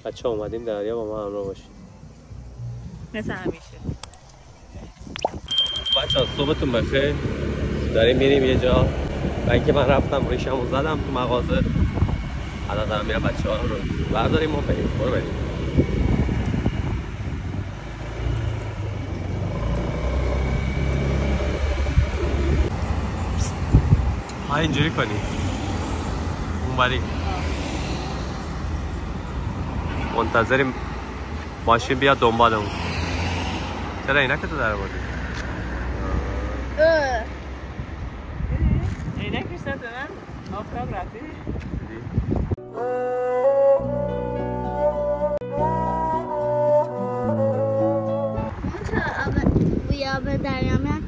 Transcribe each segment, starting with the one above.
بچه اومدیم دریا با ما همراه باشیم مثل همیشه. بچه صبحتون بخیر. داریم میریم یه جا و اینکه من رفتم ریشمو زدم تو مغازه. الان دارم میرم بچه ها رو برداریم و بریم. برو بریم. ها اینجوری کنی اون بری منتظریم ماشین بیاد دنبالمون. چرا اینه که تو در بردی؟ اینه که شد من آفتاب رفتی؟ بوی آب دریا من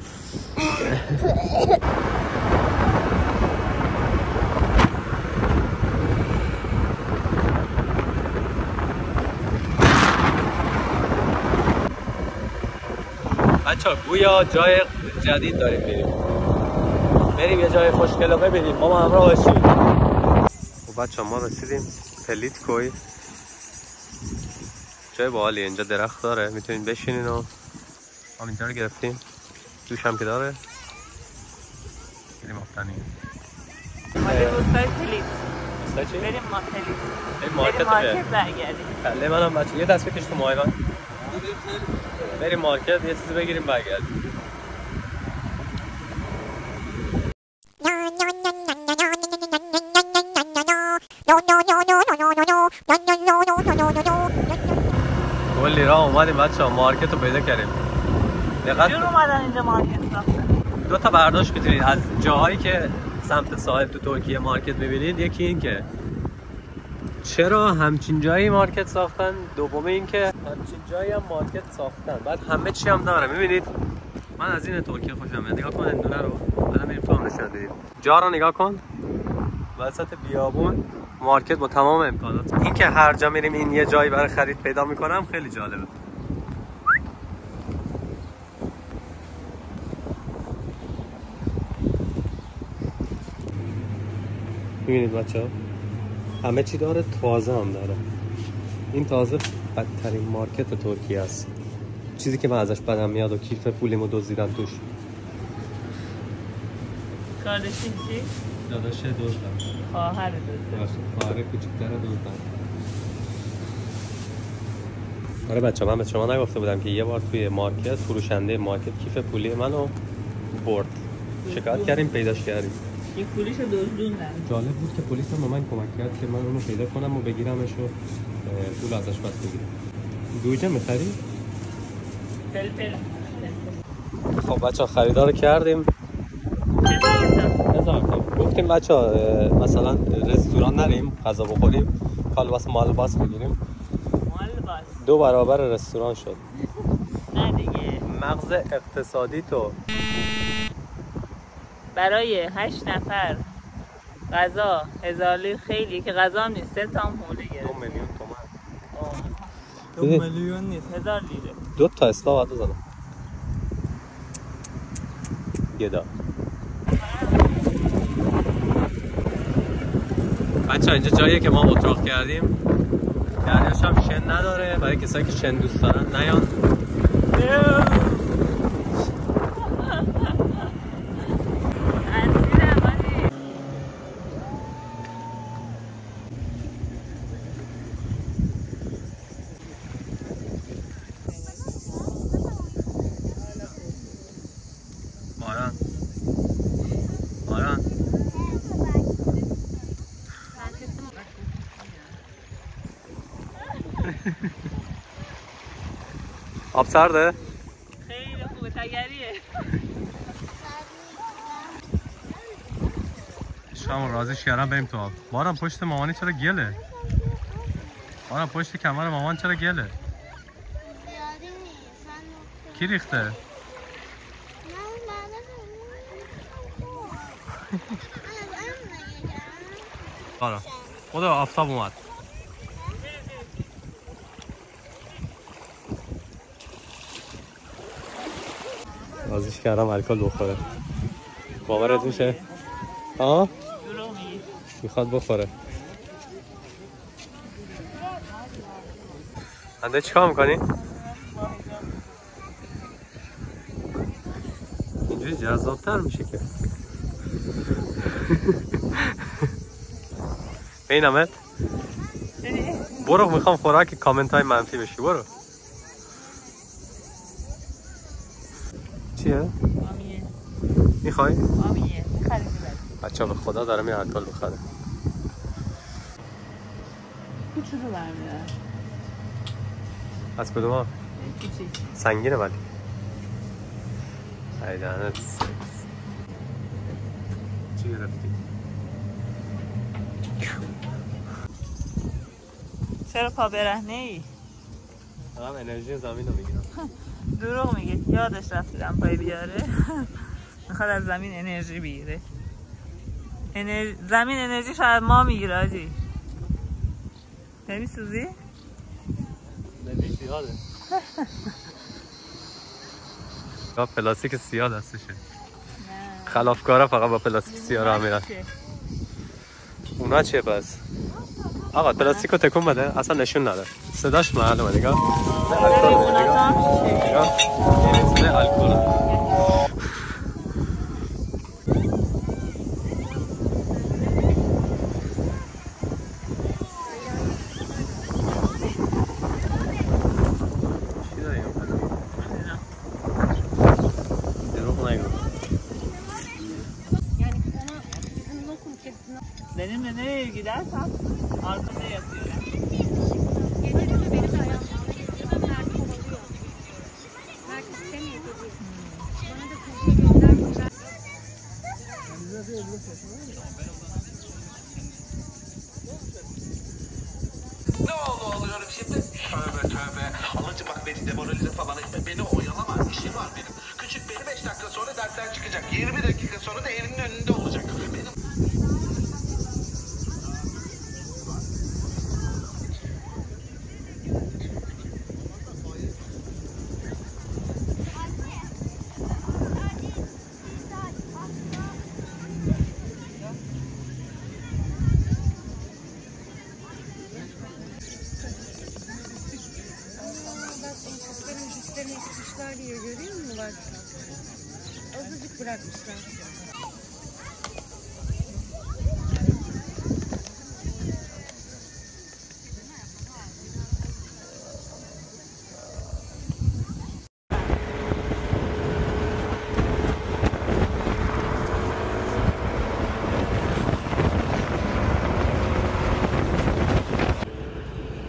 بچه ها گویا جای جدید داریم بریم یه جای خوشگل ببینیم. ما همراه باشیم. خب بچه ها ما رسیدیم پلیتکوی. جای باحالیه. اینجا درخت داره میتونین بشینین و ما اینجا رو گرفتیم. دوش هم که داره. بریم آفتانی ماده دوستای پلیت. دوستای چی؟ بریم ما پلیت. بریم مارکت برگردیم. کله منم بچه یه دست بکش تو ماه من. بریم مارکت یه چیزی بگیریم برگردیم. کلی راه اومدیم بچه ها مارکت رو پیدا کردیم. جور اومدن اینجا مارکت ساختن. دو تا برداشت میتونید از جاهایی که سمت ساحل تو ترکیه مارکت میبینید. یکی این که چرا همچین جایی مارکت ساختن، دومه این که همچین جایی هم مارکت ساختن. بعد همه چی هم داره. میبینید من از این ترکیه خوشم میاد. نگاه کن اندونه رو. الان میریم تو هم نشون بدیم. جا رو نگاه کن. وسط بیابون مارکت با تمام امکانات. این که هر جا میریم این یه جایی برای خرید پیدا میکنم خیلی جالبه. میبینید بچه ها همه چی داره. تازه هم داره. این تازه بدترین مارکت ترکیه است. چیزی که من ازش بدم میاد و کیف پولیمو دزدیدن توش. کارشین چی؟ داداشه دزدن. خواهر دزدن. خواهر کوچیک‌تر دزدن. آره بچه من به شما نگفته بودم که یه بار توی مارکت فروشنده مارکت کیف پولی منو برد. شکایت کردیم پیداش کردیم. این پولیشو دزدوندن. جالب بود که پلیس هم به من کمک کرد که من اونو پیدا کنم و بگیرمش و پول ازش پس بگیرم. گوجه می‌خری؟ فلفل. خب بچه‌ها خریدار کردیم. هزار تا. گفتیم بچه‌ها مثلا رستوران نریم غذا بخوریم. کالباس مالباس بگیریم. مالباس 2 برابر رستوران شد. نه دیگه. مغز اقتصادی تو برای 8 نفر غذا 1000 لیر خیلی که غذا هم نیست. 3 تا هم حوله گرفت. 2 میلیون دو تومان. میلیون نیست 1000 لیره. 2 تا استا باید بزنم. گدا. بچه اینجا جاییه که ما اتراق کردیم. دریاش هم شن نداره. برای کسایی که شن دوست دارن نیان. آب سرده؟ خیلی خوبه تگریه. شما رازش کردم بریم تو آب. بارم پشت مامانی چرا گله؟ بارم پشت کمر مامان چرا گله؟ کی ریخته؟ بارم خدا آفتاب اومد. رازش کردم الکل بخوره. باورت میشه؟ ها؟ میخواد بخوره. انده چیکار میکنی؟ اینجوری جذابتر میشه که این همت برو میخوام خوراک کامنت های منفی بشی برو چیه؟ آمیه میخوای؟ آمیه میخریم بچه ها به خدا داره میره الکل بخره کوچولو برمیدارم از کدوم ها؟ کوچیک سنگینه ولی ایدانت چی گرفتی؟ چرا پا برهنه ای؟ هم انرژی زمین رو میگیرم دروغ میگه یادش رفتیدم پای بیاره میخواد از زمین انرژی بگیره زمین انرژی شاید ما میگیره آجی نمیسوزی؟ سیاده با پلاستیک سیاه دستشه خلافکارا فقط با پلاستیک سیاه را میرن اونا چیه پس؟ آقا پلاستیک رو تکون بده اصلا نشون نده صداش معلومه نگاه نه الکل Benim de nereye gidersem arkada yatıyorum. Ne oldu alıyorum şimdi? Tövbe tövbe. Halacı bak beni demoralize falan etme. Beni oyalama. İşim var benim. Küçük beni 5 dakika sonra dersten çıkacak. 20 dakika sonra da evinin önünde olacak. Benim... Kuşlar diye görüyor musun bak? Azıcık bırakmışlar.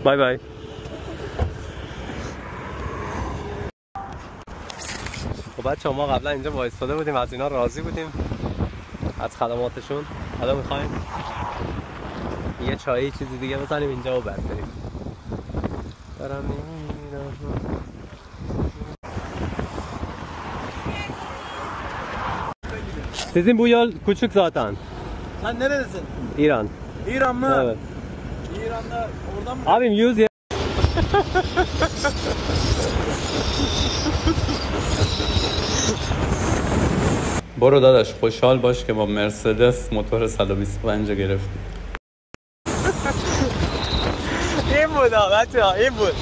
بای بای خب بچه ما قبلا اینجا وایستاده بودیم از اینا راضی بودیم از خدماتشون حالا میخوایم یه چایی چیزی دیگه بزنیم اینجا و بعد بریم Sizin bu yol küçük zaten. Sen nerelisin? İran. İran mı? Evet. İran'da oradan mı? Abim 100 ya. برو داداش خوشحال باش که با مرسدس موتور 125 گرفتی. این بود بچه ها این بود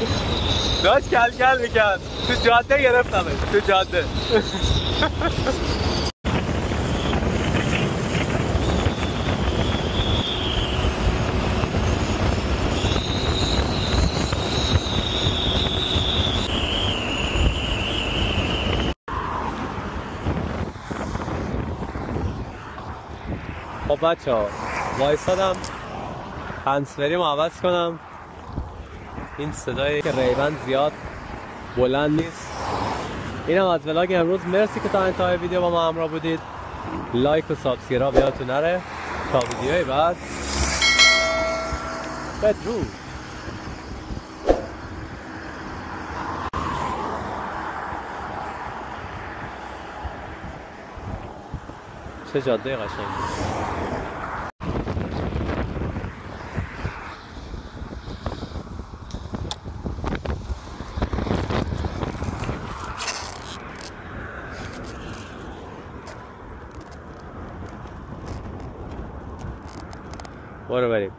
داشت کل کل میکرد تو جاده گرفتمش تو جاده خب بچه ها وایستادم هنسفریم عوض کنم این صدایی که ریبن زیاد بلند نیست اینم از ولاگ امروز مرسی که تا انتهای ویدیو با ما همراه بودید لایک و سابسکرایب یادتون نره تا ویدیوهای بعد بدرود چه جاده قشنگی برو بریم